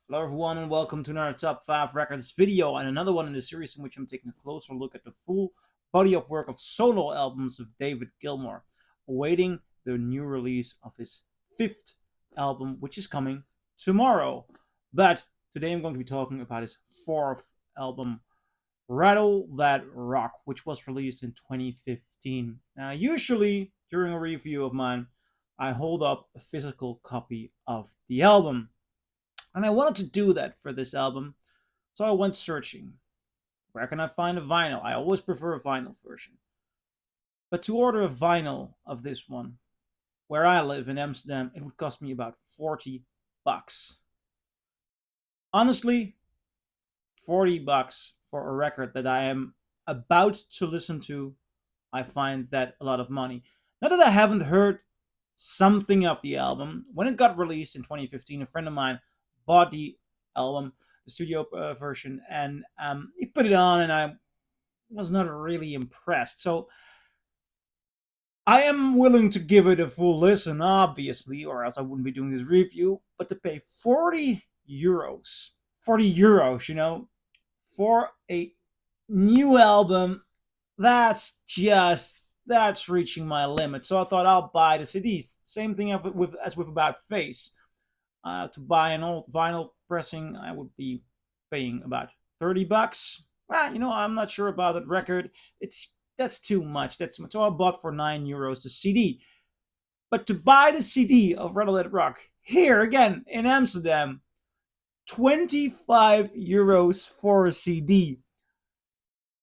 Hello everyone and welcome to another Top 5 Records video and another one in the series in which I'm taking a closer look at the full body of work of solo albums of David Gilmour, awaiting the new release of his fifth album, which is coming tomorrow. But today I'm going to be talking about his fourth album, Rattle That Rock, which was released in 2015. Now, usually during a review of mine, I hold up a physical copy of the album. And I wanted to do that for this album, so I went searching. Where can I find a vinyl? I always prefer a vinyl version. But to order a vinyl of this one, where I live in Amsterdam, it would cost me about 40 bucks. Honestly, 40 bucks for a record that I am about to listen to, I find that a lot of money. Not that I haven't heard something of the album. When it got released in 2015, a friend of mine bought the album, the studio version, and he put it on, and I was not really impressed. So I am willing to give it a full listen, obviously, or else I wouldn't be doing this review. But to pay 40 euros, for a new album, that's reaching my limit. So I thought I'll buy the CDs. Same thing as with About Face. To buy an old vinyl pressing, I would be paying about 30 bucks. I'm not sure about that record. That's too much. That's too much. So I bought for 9 euros the CD. But to buy the CD of Rattle That Rock here again in Amsterdam, 25 euros for a CD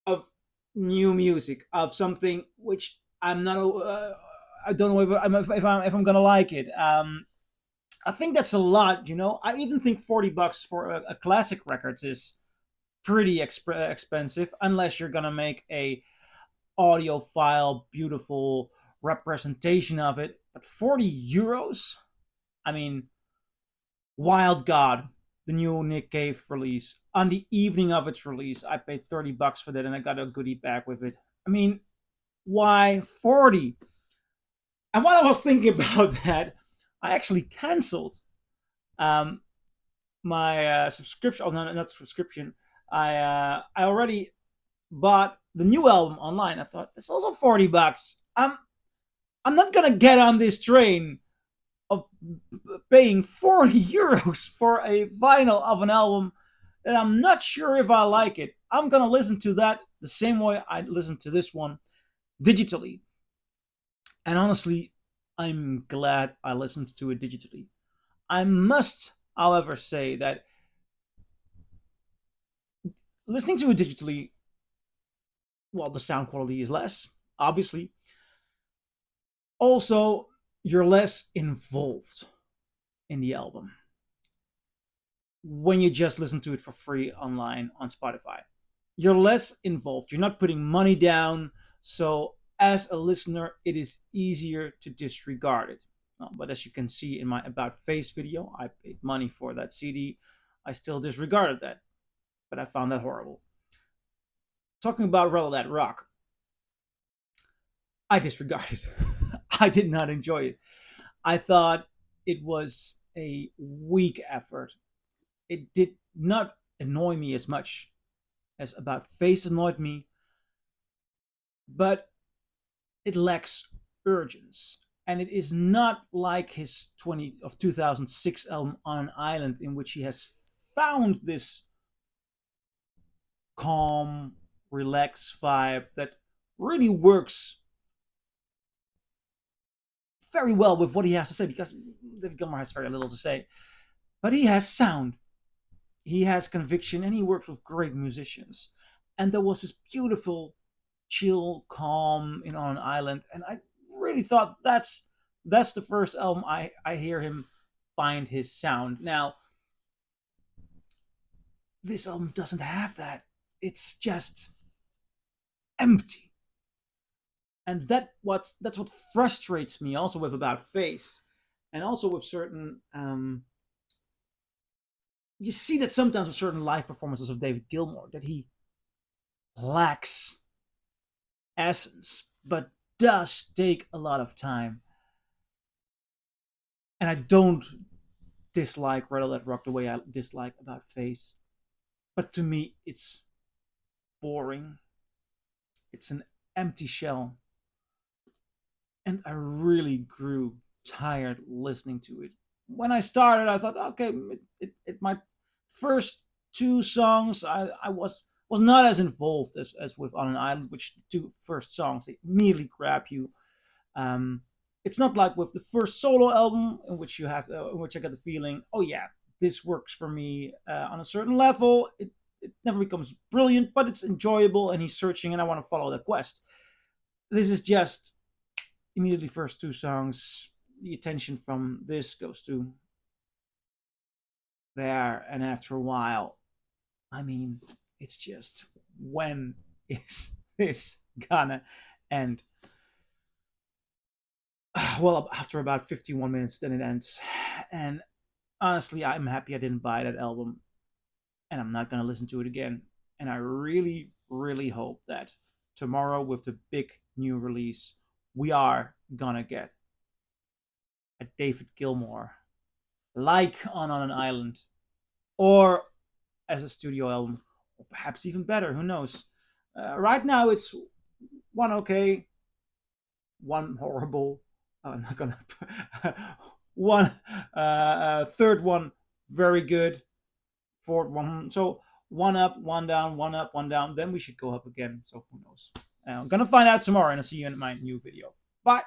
of new music, of something which I'm not. I don't know if I'm gonna like it. I think that's a lot. I even think 40 bucks for a classic records is pretty expensive, unless you're gonna make a audiophile, beautiful representation of it. But 40 euros. I mean, Wild God, the new Nick Cave release. On the evening of its release, I paid 30 bucks for that, and I got a goodie bag with it. I mean, why 40? And while I was thinking about that, I actually canceled um, my subscription. Oh, no, not subscription. I already bought the new album online. I thought it's also 40 bucks. I'm not gonna get on this train of paying 40 euros for a vinyl of an album that I'm not sure if I like it. I'm gonna listen to that the same way I listened to this one digitally. And honestly, I'm glad I listened to it digitally. I must, however, say that listening to it digitally, well, the sound quality is less, obviously. Also, you're less involved in the album when you just listen to it for free online on Spotify. You're less involved. You're not putting money down. So, as a listener, it is easier to disregard it. But as you can see in my About Face video, I paid money for that CD. I still disregarded that, but I found that horrible. Talking about Rattle That Rock, I disregarded. I did not enjoy it. I thought it was a weak effort. It did not annoy me as much as About Face annoyed me, but it lacks urgency. And it is not like his 2006 album On an Island, in which he has found this calm, relaxed vibe that really works very well with what he has to say, because David Gilmour has very little to say. But he has sound, he has conviction, and he works with great musicians. And there was this beautiful, chill, calm in On an Island, and I really thought that's the first album I hear him find his sound. Now, this album doesn't have that. It's just empty. And that's what frustrates me also with About Face, and also with certain you see that sometimes with certain live performances of David Gilmour that he lacks essence, but does take a lot of time. And I don't dislike Rattle That Rock the way I dislike About Face. But to me, it's boring. It's an empty shell. And I really grew tired listening to it. When I started, I thought, okay, my first two songs, I was not as involved as with On an Island, which the two first songs they immediately grab you. Um, it's not like with the first solo album, in which I get the feeling, oh yeah, this works for me on a certain level. It never becomes brilliant, but it's enjoyable, and he's searching, and I want to follow that quest. This is just immediately first two songs. The attention from this goes to there, and after a while, I mean, it's just when is this gonna end? Well, after about 51 minutes, then it ends. And honestly, I'm happy I didn't buy that album, and I'm not gonna listen to it again. And I really, really hope that tomorrow, with the big new release, we are gonna get a David Gilmour, like on an Island, or as a studio album, or perhaps even better. Who knows? Right now, it's one okay, one horrible. I'm not gonna. One third one very good, fourth one. So one up, one down, one up, one down. Then we should go up again. So who knows? I'm gonna find out tomorrow, and I'll see you in my new video. Bye.